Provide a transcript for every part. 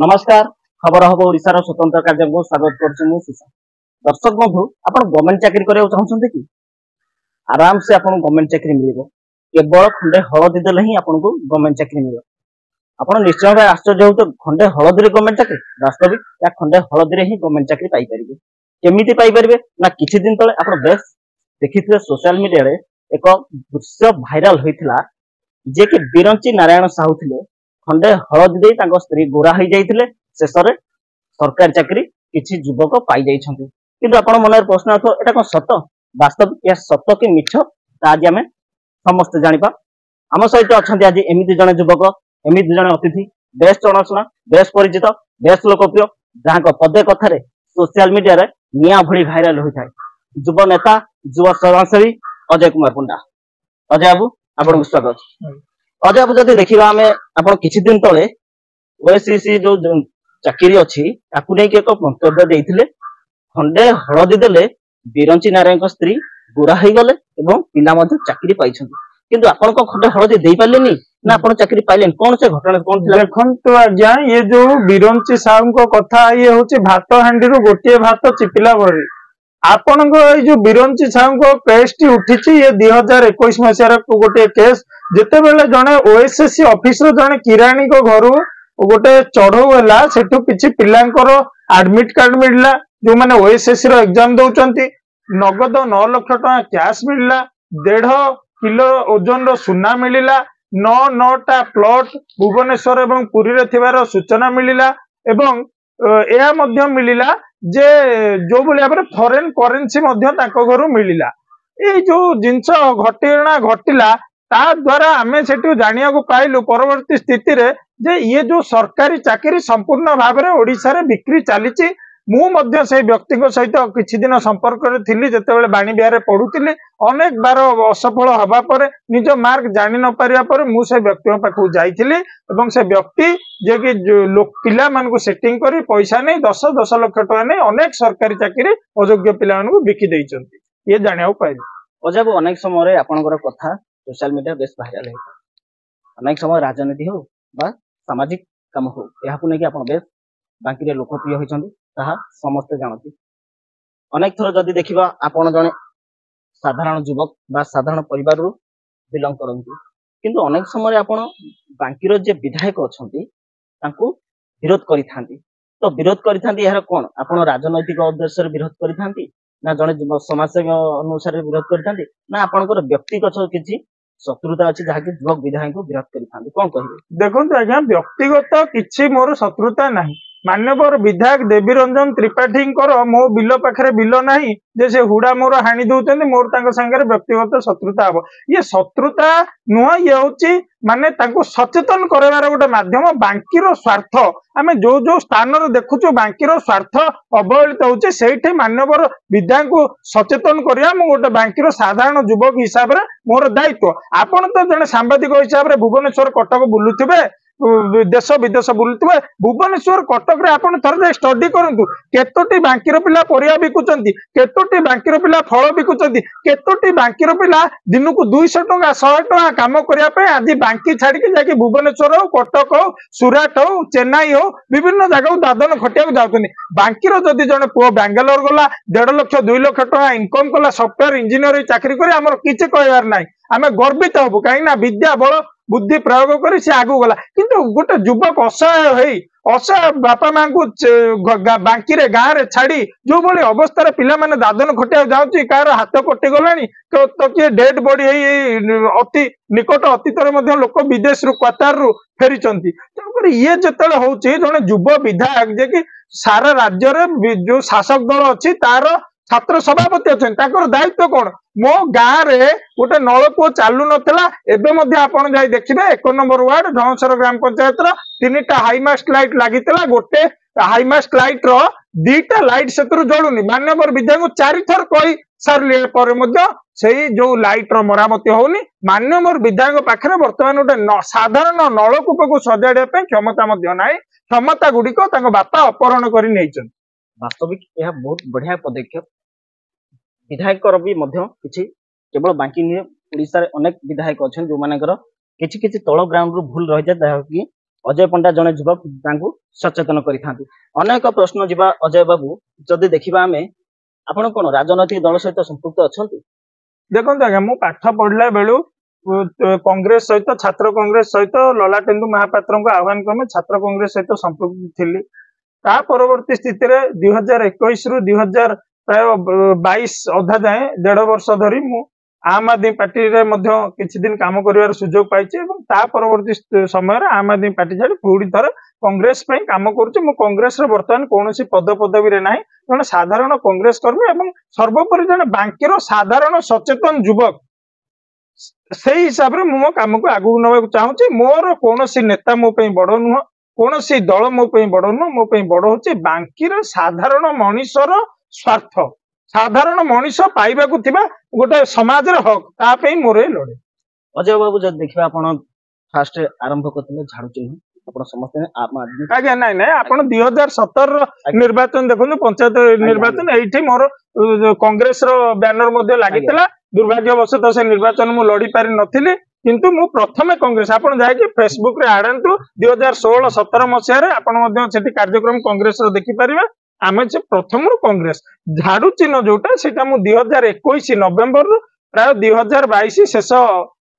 नमस्कार खबर हम ओडिशार स्वतंत्र कार्य को स्वागत करूँ दर्शक बंधु आप गवर्नमेंट चाकरी करने चाहते कि आराम से आपको गवर्नमेंट चाकरी मिल केवल खंडे हलदी देले ही आपको गवर्नमेंट चाकरी मिल आप निश्चय भाव आश्चर्य हो खंडे हलदी गवर्नमेंट चाकरी वास्तविक या खंडे हलदी ही गवर्नमेंट चाकरी पाइपर केमी पाइपर ना किसी दिन तले आप बेस देखी सोशल मीडिया रे एक दृश्य भाइराल होता जे कि बिरंची नारायण साहू थे खंडे हलदी दे स्त्री गोरा हो जाते शेष में सरकारी चाकरी किसी युवक पाई जाइछन्ति किंतु आपण मन प्रश्न आथो एटा कोन सत वास्तविक या सत कि मिछ आज आम समस्त जानिपा आम सहित अच्छा आज एमती जड़े युवक एमती जड़े अतिथि बेस जनाशुना बेस परिचित बेस लोकप्रिय जहाँ पदे कथार सोशल मीडिया रे निया भली भाइराल होता है युव नेता युव समाजसेवी अजय कुमार पंडा अजय बाबू आपको स्वागत अजय बाबू जब देखा आम आप किसी दिन तले ओएससी जो चाकरी अच्छी एक मंतव्य देते खंडे हलदी देले बिरंची नारायण स्त्री गोरा हो गले पिला चाकरी पाई किंतु आपण को खंडे हलदी दे पारे ना आप चाकरी पाइले कौन से घटना कौन देखो आज्ञा ये जो बिरंची साहू कथा ये हूँ भात हांडी गोटे भात चिपिला भरी आपण जो बिरंची साहू केस टी उठी ये 2021 मसीहार गोटे केस जिते बेले जड़े ओएसएससी ऑफिसर जड़े किराणी घर गोटे चढ़ऊ है सेठू किसी पिलांकर एडमिट कार्ड मिलला जो माने ओएसएससी रो एग्जाम दउचंती नगद 9 लाख टका कैश मिलला 1.5 किलो ओजन रो सुना मिलला 9टा प्लॉट भुवनेश्वर एवं पुरी रे थिबार सूचना मिलला एवं एहा मध्य मिलला जे जो भली भाबरे फॉरेन करेंसी मध्य ताको घरु मिलला ए जो जिंस घटिला ता द्वारा आमे सेठू जानिया को पाइलु परवर्ती स्थिति रे जे ये जो सरकारी चाकरी संपूर्ण भाव में ओडिशा रे बिक्री चली मु मध्य से व्यक्ति सहित किछि दिन संपर्क रे थिली जेतेबेले बाणी बिहार पढ़ुतिली अनेक बार असफल हवा पर निज मार्क जानि न पारिया पर मु से व्यक्ति पाखु जाइथिली एवं से व्यक्ति जे कि पिला मान को सेटिंग करी पैसा नहीं 10 लाख टका नहीं अनेक सरकारी चाकरी अयोग्य पिला मान को बिकी दैचंती ये जानिया पाइली अजब अनेक समय आपनकर कथा सोशल मीडिया बेस भाइराल है अनेक समय राजनीति हो बा सामाजिक काम हो यह नहीं बेस बाकी लोकप्रिय होती समस्ते जानती अनेक थर जदि देखा आपण जड़े साधारण युवक बा साधारण परिवार बिलंग करती किंतु अनेक समय आपण बांकीर जे विधायक अच्छा विरोध करि तो विरोध करि कौन आपण राजनैतिक उद्देश्य विरोध करि ना जड़े समाजसेवी अनुसार विरोध करि ना आपणकर व्यक्तिगत किसी शत्रुता अच्छी जहाँ की युवक विधायक को विरोध करें कौन कहे देखो आज्ञा व्यक्तिगत किसी मोर शत्रुता नहीं मान्यवर विधायक देवी रंजन त्रिपाठी मो बिल पाखे बिल नहीं जे से हुड़ा मोर हाणी दौरान मोर सांगे व्यक्तिगत शत्रुता हम ये शत्रुता नुह ये हूँ माने सचेतन करार गोटे मध्यम बांकीर स्वार्थ आम जो जो स्थान देखुचु बांकीर स्वार्थ अवहेलित होचे से मान्यवर विधायक को सचेतन करिया मु गोटे बांकीर साधारण युवक हिसाब से मोर दायित्व आपण तो जड़े सांबादिक हिसाब से भुवनेश्वर कटक बुलुवे देश विदेश बुलुवे भुवनेश्वर कटक रे आपण थरे स्टडी करंतु केतोटी बांकीर पिला परिया बिकुचंती केतोटी बांकीर पिला फल बिकुचंती केतोटी बांकीर पिला दिन को 200 टका 100 टका काम करिया पे आज बांकी छाड़ी के जाके भुवनेश्वर हो कटक हो सुराट हो चेन्नई हो विभिन्न जगह दादन खटिया को जाउतनी बांकीर जदि जने पुओ बेंगलोर गला 1.5 लाख 2 लाख टका इनकम कला सॉफ्टवेयर इंजीनियर चाकरी करे हमर किछि कहबार नाही आमे गर्वित हबु काई ना विद्या बल बुद्धि प्रयोग कर आगू गला किंतु गोटे युवक असहाय बापा माँ को बांकी रे गाँव रे छाड़ी जो भली अवस्था पिला माने दादन खटिया जाउची कार हाथ कटि गलानी तो किए डेड बॉडी अति निकट अतीत लोक विदेश रु कतार रु फेरी तेणुक ये जिते हूँ जड़े युव विधायक जे कि सारा राज्य रे जो शासक दल अच्छी तार छात्र सभापति अच्छा दायित्व कौन मो गाँव रे गोटे नलकूप चालू नाला एवं आपड़ जाई देखिए 1 नंबर वार्ड ढंसर ग्राम पंचायत 3टा हाईमास्ट लाइट लगी गोटे हाईमास्ट लाइट रो 2टा लाइट से जलुनी मान्यवर विधायक 4 थर कही सारे से जो लाइट रो मरामती होनी मान्यवर विधायक पाखे बर्तमान गोटे साधारण नलकूप को सजाड़ा क्षमता ना क्षमता गुड़िक बापा अपहरण कर वास्तविक यह बहुत बढ़िया पदक्षेप विधायक भी किसी केवल बांकी नुहे ओडिशा रे अनेक विधायक अच्छा जो मानकर किसी किसी तल ग्राउंड रु भूल रही जाए कि अजय पंडा जड़े युवक सचेतन करिथांती अनेक प्रश्न जीवा अजय बाबू जदि देखिबा आमे आपण कोन राजनैतिक दल सहित संपृक्त अछंती देखो आज्ञा मु पाठ पढ़ला बेलू कांग्रेस सहित छात्र कांग्रेस सहित ललाटेन्दु महापात्र आह्वान क्रमे छात्र कांग्रेस सहित संपृक्त थी परवर्ती स्थिति रे 2021 रु 2000 प्राय 22 अधा जाए 1.5 वर्ष धरी मु आम आदमी पार्टी रे मध्य किछि दिन काम करिवार सुजोग पाइछि एवं ता परवर्ती समय रे आम आदमी पार्टी छाड़ी पुरी थर कांग्रेस पई काम करूछि मु कांग्रेस रे वर्तमान कोनोसी पद पदवी रे नाही जने साधारण कांग्रेस कर्मी एवं सर्वोपरि जने बांकीर साधारण सचेतन युवक से हिसाब रे मो काम को आगु नबा चाहूछि मोर कोनोसी नेता मो पई बड़ नुह कोनोसी दल मो पई बड़ नुह मो पई बड़ होछि बांकीर साधारण मनुष्यर स्वार्थ साधारण मनुष्य पाइबा को थिबा गोटे समाज रे हक ता पई मोरे लड़े अजय बाबू जब देखिबा आपण फास्ट आरंभ करथिले झाड़ू चिन्ह आपण समस्त आम आदमी आज्ञा नाइ नाइ आपण 2017 निर्वाचन देखनु पंचायत निर्वाचन एठी मोर कांग्रेस रो बैनर मध्ये लागितला दुर्भाग्यवशत से निर्वाचन मु लड़ी पारि नथिले किंतु मु प्रथमे कांग्रेस आपण जाय कि फेसबुक रे आडंतु 2016-17 मसिया रे आपण मध्ये सेठी कार्यक्रम कांग्रेस रो देखि परिबा आमे जे प्रथम कांग्रेस झाड़ू चिन्ह जोटा सेटा मु 2021 नवेम्बर प्राय 2022 शेष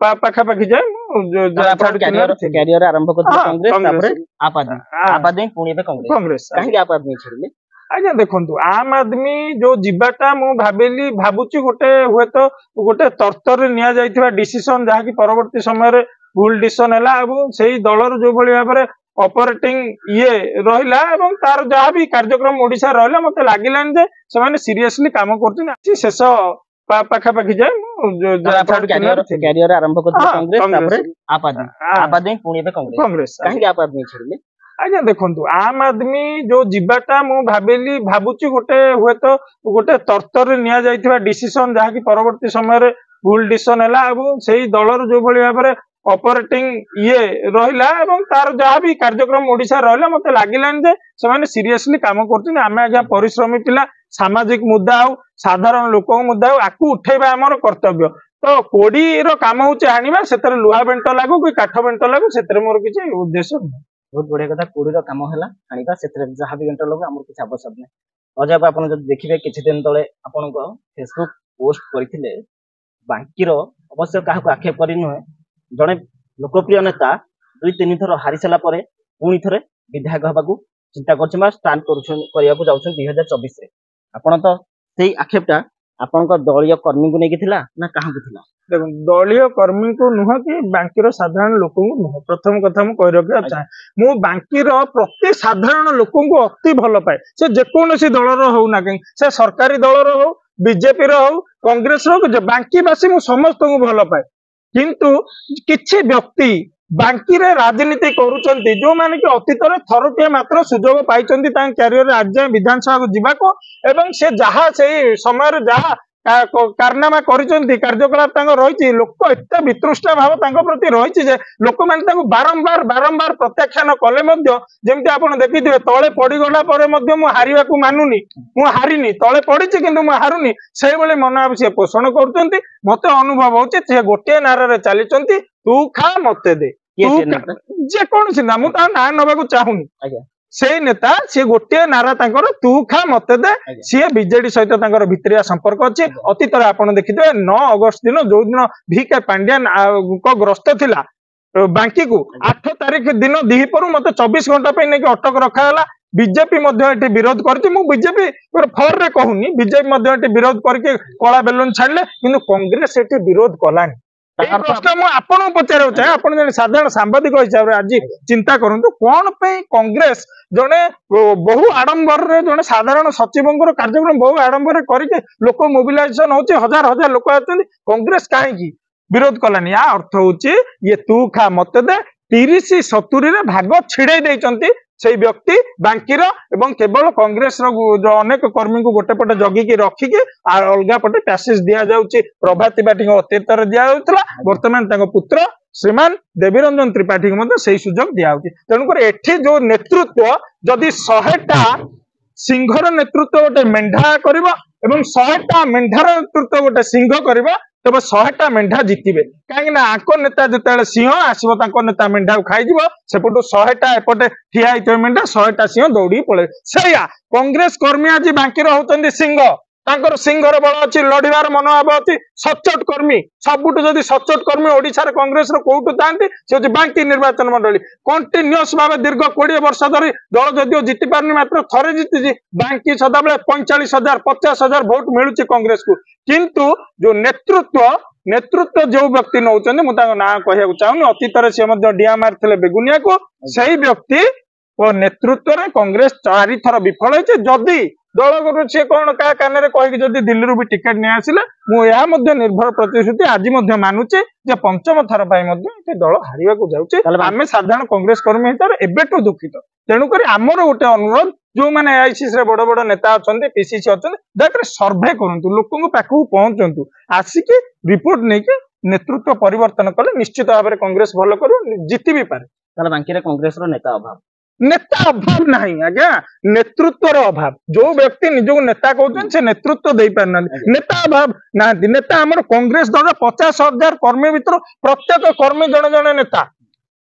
पाखापाखि जाए कैरियर आरंभ करथिले कांग्रेस तापर आप आदमी पुणी पे कांग्रेस काहे आप आदमी छड़ले आज्ञा देखंतु आम आदमी जो जीवाटा मु भाबुची गोटे हुए तो गोटे तर्तर निया जाइथिबा डिसीजन जहा कि परवर्ती समय रे भूल डिसीजन हैला एवं सेही दलर जो भली भाबरे ऑपरेटिंग ये रहिला एवं तार जहा भी कार्यक्रम ओडिसा रहिला मते लागिलान जे सेमाने सीरियसली काम करथिन शेष पाखापाखि जाए कैरियर आरंभ करथिले कांग्रेस तापर आप आदमी पुणी पे कांग्रेस काहे आप आदमी छड़ले आज्ञा देखंतु आम आदमी जो जीवाटा मु भाबुची गोटे हुए तो गोटे तर्तर निया जाइथिबा डिसीजन जहा कि परवर्ती समय रे भूल डिसीजन हैला एवं सेही दलर जो भली भाबरे ऑपरेटिंग ये रहिला एवं तार जहा भी कार्यक्रम ओडिसा रहिला मते लागिलान जे सेमाने सीरियसली काम करथिन आमे आज्ञा परिश्रमी पिला सामाजिक मुद्दा हो साधारण लोक मुद्दा हो आकु उठेबा हमर कर्तव्य तो कोडी रो काम होचे आनिबा सेतरे लुहा बेंट लागो कि काठ बेंट लागो सेतरे मोर किछि उद्देश्य नहीं बहुत बढ़िया कथा कोडी रो काम हैला आनिबा सेतरे जहा भी बेंट लागो हमर किछि आवश्यक नै अजय बाबू आपण जब देखिबे किछि दिन तळे आपण को फेसबुक पोस्ट करथिले बांकी रो अवश्य काहको आक्षेप करि नय जने लोकप्रिय नेता 2-3 थर हारि सला परे पुणी थरे विधायक हबाकू चिंता करछमा स्टार्ट करिया को जाउछ 2024 रे आपण तो सेही आक्षेपटा आपण को दलीय कर्मी को नेकी थिला ना काहा को थिला देखो दलीय कर्मी को नुह कि बांकीर साधारण लोक को नुह प्रथम कथा मु कहि रखिया चाहे मु बांकीर प्रति साधारण लोक को अति भल पाए से जेकोनसी दलर हो ना कहीं से सरकारी दलर हो बीजेपी रो हो कांग्रेस रो बांकी बासी मु समस्त को भल पाए किंतु किछि व्यक्ति बांकी रे राजनीति करूचंती जो माने कि अतीत रे थरटिया मात्र सुजोग पाइचंती तां कैरियर रे आज विधानसभा को जिबाको एवं से जहा से समय रे जहा कारनामा करिचंती कार्यकलाप तांको रहिछि लोक एते वितृष्टा भाव तांको प्रति रहिछि जे लोक माने तांको बारंबार प्रत्याख्यान कले मध्य जेमति आपण देखिथिबे तळे पड़ी गला परे मध्य मु हारिबा को मानुनी मु हारिनी तळे पड़िछि किंतु मु हारुनी सेही बेले मनोभाव से पोषण करूचंती मते अनुभव होछि से गोटे नारा रे चलीचंती तू खा मते दे जे कौन सी ना मु ता ना नबा को चाहुनी आज्ञा से नेता सी गोटे नारा तांकर तू खा मते दे सी बीजेडी सहित तांकर भितरिया संपर्क अछि अतीत रे आपण देखिथिबे 9 अगस्त दिन जो दिन VK पांड्यान को ग्रस्त थिला बांकी को 8 तारिख दिन दिहिपरु मते 24 घंटा पे नेकी अटक रखा हला बीजेपी मध्य एटी विरोध करछि मु बीजेपी फर रे कहूनी बीजेपी मध्य एटी विरोध करके कला बेलून छाडले किंतु कांग्रेस एटी विरोध कलानी प्रश्न मु आपन पचार चाहे आपण जने साधारण सांबादिक हिसाब रे आज चिंता करंतु कोन पे कांग्रेस जने बहु आडंबर रे जने साधारण सचिवंकर कार्यक्रम बहु आडंबर रे करके लोक मोबिलाइजेशन होचे हजार लोक आछन कांग्रेस काहे की विरोध कलानी या अर्थ होचे ये तू खा मते दे 30-70 रे भाग छिड़े देचंती से व्यक्ति बांकीर एवं केवल कांग्रेस जो अनेक कर्मी को गोटे पटे जगिकी रखिकी अलगा पटे पैसेज दिया जाउची प्रभाती बाटी अतीत दिया जाउतला वर्तमान तांको पुत्र श्रीमान देवीरंजन त्रिपाठी को से सुजोग दिया तेणुकर एठी जो नेतृत्व जदि 100टा सिंहर नेतृत्व गोटे मेंढा करिबो एवं 100टा मेंढार नेतृत्व गोटे सिंह करिबो तेज 100टा मेढा जितबे कहीं आक नेता जिते सिंह आसो नेता मेढा खाई सेपटू 100टा एपटे ठिया होते मेढा 100टा सिंह दौड़ी पड़े से कांग्रेस कर्मी आज बांकी होती सिंह तांकर सिंहर बल अच्छी लड़ार मनोभाव अच्छी सचोट कर्मी सबुठ जदि सचोट कर्मी ओडिशा कांग्रेस कौटू था से बांकी निर्वाचन मंडली कंटिन्यूअस भाव दीर्घ 20 वर्ष धरी दल जदिव जीति पारनी मात्र थरे जीति बांकी सदाबले 45,000 50,000 भोट मिलूची कांग्रेस को किंतु जो नेतृत्व जो व्यक्ति नौ ना कहूँ चाहूनी अतीत सी डिया मारी बेगुनिया को सही व्यक्ति नेतृत्व में कांग्रेस 4 थर विफल होती जदि दल सी कौन क्या कान कहीकि जदि दिल्ली भी टिकेट नहीं आसिला मुझे निर्भर प्रतिश्रुति आज मानुचे जे पंचम थर दल हारिबा को जाउचे आमे साधारण कांग्रेस कर्मी हिसाब एबेठू दुखित तेणुक आमर गोटे अनुरोध जो मैंने आईसीसी रे बड़ बड़ नेता अच्छा पीसीसी अच्छा दया सर्भे करूँ लोक पाखक पहुंचतु आसिक रिपोर्ट नहीं कि नेतृत्व परिवर्तन कले निश्चित भाव में कांग्रेस भल करू जीति भी पारे बांकी कांग्रेस नेता अभाव नेता अभाव नहीं आज्ञा नेतृत्वर अभाव जो व्यक्ति निजक नेता कहते से नेतृत्व दे पारना नेता अभाव ना नेता आम कांग्रेस दल 50,000 कर्मी भर प्रत्येक कर्मी जड़े जड़े नेता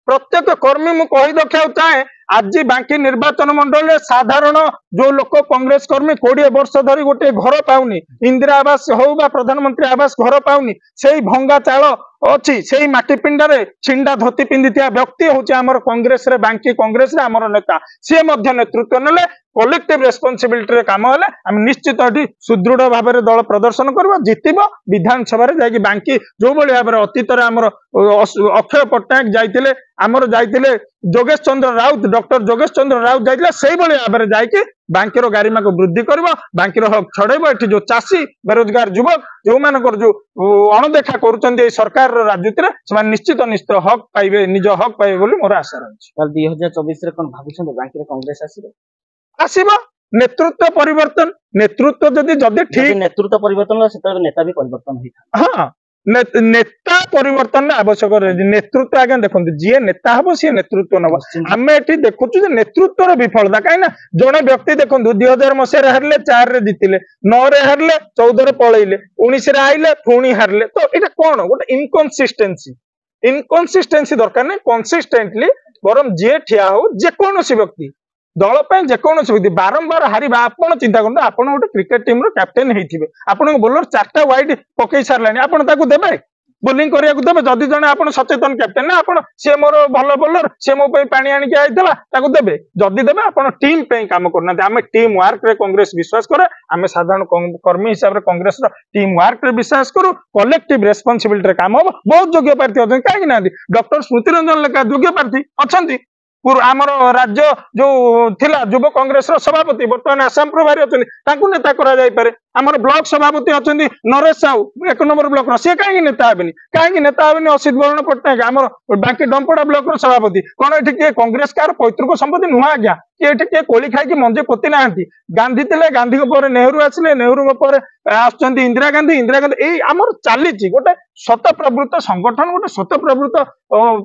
प्रत्येक कर्मी मु कही देखा चाहे आज बांकी निर्वाचन मंडल साधारण जो लोक कांग्रेस कर्मी 20 वर्ष धरी गोटे घर पाऊनी इंदिरा आवास हो प्रधानमंत्री आवास घर पाऊनी से भंगा चाल अच्छी से माटी पिंडारे छिंडा धोती पिंधि व्यक्ति हूँ आमर कांग्रेस रे बांकी कांग्रेस रे आमर नेता सी नेतृत्व नेले कलेक्टिव रेस्पॉन्सिबिलिटी काम हेले आम निश्चित सुदृढ़ भाव में दल प्रदर्शन करवा जितब विधानसभा जाकि बांकी जो भाव में अतीत अक्षय पट्टनायक जाइए आमर जाइए जोगेश चंद्र राउत डॉक्टर जोगेश चंद्र राउत जाइए से भाव में जाकि बांकीर गारिमा को वृद्धि कर बांकीर हक छड़ेब ये जो चाषी बेरोजगार युवक जो मान जो अणदेखा कर सरकार राजनीति से निश्चित निश्चित हक पाइबे निज हक पाइबे बोली मोर आशा रही 2024 कौन भावुं बांकी कांग्रेस आसीबा नेतृत्व परिवर्तन नेतृत्व जदि ठीक नेतृत्व परिवर्तन नेता भी परिवर्तन होता हाँ नेता परिवर्तन आवश्यक नेतृत्व आगे देखो जी नेता हम सी नेतृत्व नब आम ये देखु नेतृत्व विफलता कहीं जड़े व्यक्ति देखो 2000 मसीह हारे 4 रे जीतिले 9 रे हारे 14 पलैले 19 रे आइले पुणी हारे तो ये कौन गोटे इनकनसिस्टेंसी दरकार नहीं कंसिस्टेंटली बरम जी ठिया हो जेकोसी व्यक्ति दल जेकोसी व्यक्ति बारंबार हारिबा आपण चिंता करते आप गोटे क्रिकेट टीम कैप्टेन होते आपन बोलर 4टा वाइड पकई सारे आप देवे बोलिंग करने देवे जदि जड़े आप सचेतन कैप्टेन ना आप सी मोर भल बोलर सी मो पानी आणिक आईला देवे जदि देवे आप टीम काम करना आम टीम वर्क रे कांग्रेस विश्वास करे आम साधारण कर्मी हिसाब से कांग्रेस टीम वर्क रे विश्वास करूँ कलेक्टिव रेस्पॉन्सिबिलिटी काम हम बहुत योग्य प्रार्थी अच्छा कहीं ना डॉक्टर स्मृति रंजन लेखा योग्य प्रार्थी अच्छा आमर राज्य जो थिला युव कांग्रेस सभापति बर्तमान आसाम प्रभारी अच्छा नेता करा आमर ब्लॉक सभापति अच्छा नरेश साहू 1 नंबर ब्लॉक सी कहीं नेता हेनी कहीं नेता हेनी असित बरण पट्टनायक आमर बांकी डंपड़ा ब्लॉक सभापति कौन ये कांग्रेस कार पैतृक संपत्ति नुह आज्ञा कि कोली खाई मंजे पोती ना गांधी थे गांधी नेहरू आसिले नेहरू इंदिरा गांधी यही आमर चली गोटे स्वत प्रवृत्त संगठन गोटे स्वत प्रवृत्त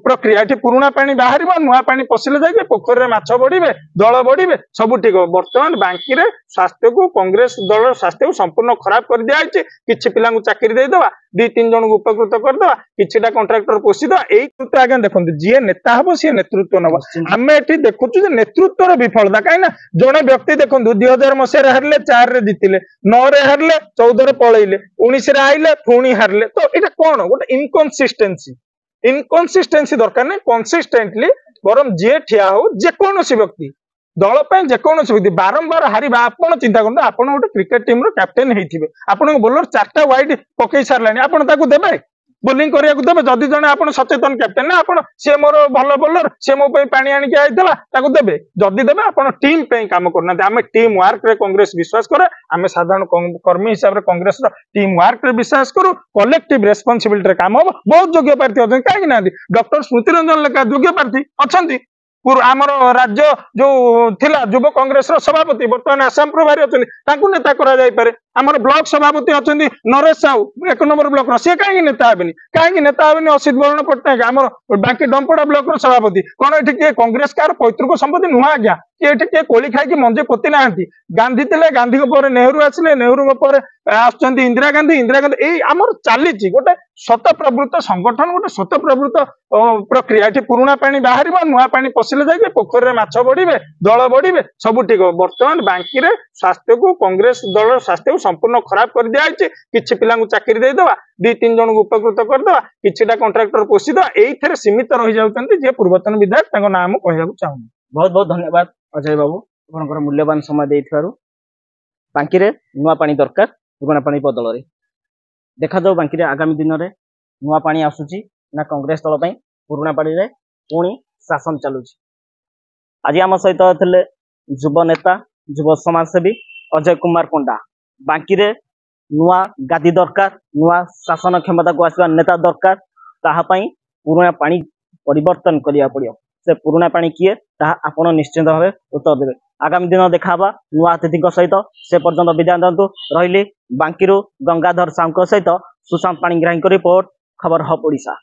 प्रक्रिया ये पुराणा पानी बाहर नुआ पानी पशिले जाए पोखर में माछ बढ़े दल बढ़े सब ठीक हो बर्तमान बांकी रे स्वास्थ्य को कांग्रेस दल स्वास्थ्य को संपूर्ण खराब कर दिखाई किसी पिला चाकरी देदेवा 2-3 जन को उपकृत करदे किछिटा कंट्राक्टर पोषिद यही आगे देखो जी नेता हम सी नेतृत्व नब आम ये देखु नेतृत्व विफलता कहीं जड़े व्यक्ति देखो 2000 मसीह हारे 4 रे जीतिले 9 रे हारे 14 पलैले 19 रे आइले पुणी हारे तो ये कौन गोटे इनकनसिस्टेंसी दरकार नहीं कंसिस्टेंटली बरम जी ठिया हो जेकोसी व्यक्ति दल जेकोसी व्यक्ति बारंबार हारिबा आपण चिंता करते आप गोटे क्रिकेट टीम कैप्टेन होते आपन बोलर 4टा वाइड पकई सारे आप देवे बोलिंग करने देवे जदि जड़े आप सचेतन कैप्टेन ना आप सी मोर भल बोलर सी मो पानी आणिक आईला देवे जदि देवे आप टीम काम करना आम टीम वर्क रे कांग्रेस विश्वास करे आम साधारण कर्मी हिसाब से कांग्रेस टीम वर्क रे विश्वास करूँ कलेक्टिव रेस्पॉन्सिबिलिटी काम हम बहुत योग्य प्रार्थी अच्छा कहीं ना डॉक्टर स्मृति रंजन लेखा योग्य प्रार्थी अच्छा आमर राज्य जो थिला युव कांग्रेस सभापति बर्तमान आसाम प्रभारी अच्छा नेता करा आमर ब्लॉक सभापति अच्छा नरेश साहू 1 नंबर ब्लॉक सी कहीं नेता हेनी कहीं नेता हेनी असित बरण पट्टनायक आम बाकी डंपड़ा ब्लॉक सभापति कौन ये किए कांग्रेस कार पैतृक संपत्ति नुह आज्ञा कि किए कोली खाई मंजे पोति ना गांधी थे गांधी नेहरू आसिले नेहरू इंदिरा गांधी यही आमर चली गोटे स्वत प्रवृत्त संगठन गोटे स्वत प्रवृत्त प्रक्रिया ये पुराणा पानी बाहर नुआ पानी पशिले जाए पोखर में माछ बढ़े दल बढ़े सब ठीक हो बर्तमान बांकी स्वास्थ्य को कांग्रेस दल स्वास्थ्य को संपूर्ण खराब कर दिखाई किसी पिला चाकरी देदेवा 2-3 जन को उपकृत करदे किसी कंट्राक्टर पोषिद यही सीमित रही जाती पूर्वतन विधायक नाम कहना चाहूँ। बहुत बहुत धन्यवाद अजय बाबू आपंकर मूल्यवान समय देथिबारु। बांकी रे नुआ पानी दरकार पुराना पानी बदल रे देखा जाऊ बांकी रे आगामी दिन में नुआ पानी आसुची ना कांग्रेस दल पई पुराना पानी रे पुणी शासन चलुची। आज आम सहित थिले युव नेता युव समाजसेवी अजय कुमार पंडा। बांकी रे नुआ गादी दरकार नुआ शासन क्षमता को आसवा नेता दरकार ताहा पई पुराना पानी परिवर्तन करिया पड़ियो। से पुराना पानी किए ताहा आपण निश्चित भाव उत्तर देवे। आगामी दिन देखा नुआ अतिथि सहित से पर्यंत विदाय दंतु रही बांकी गंगाधर साहू सहित सुशांत पाणिग्राही रिपोर्ट खबर हब ओडिशा।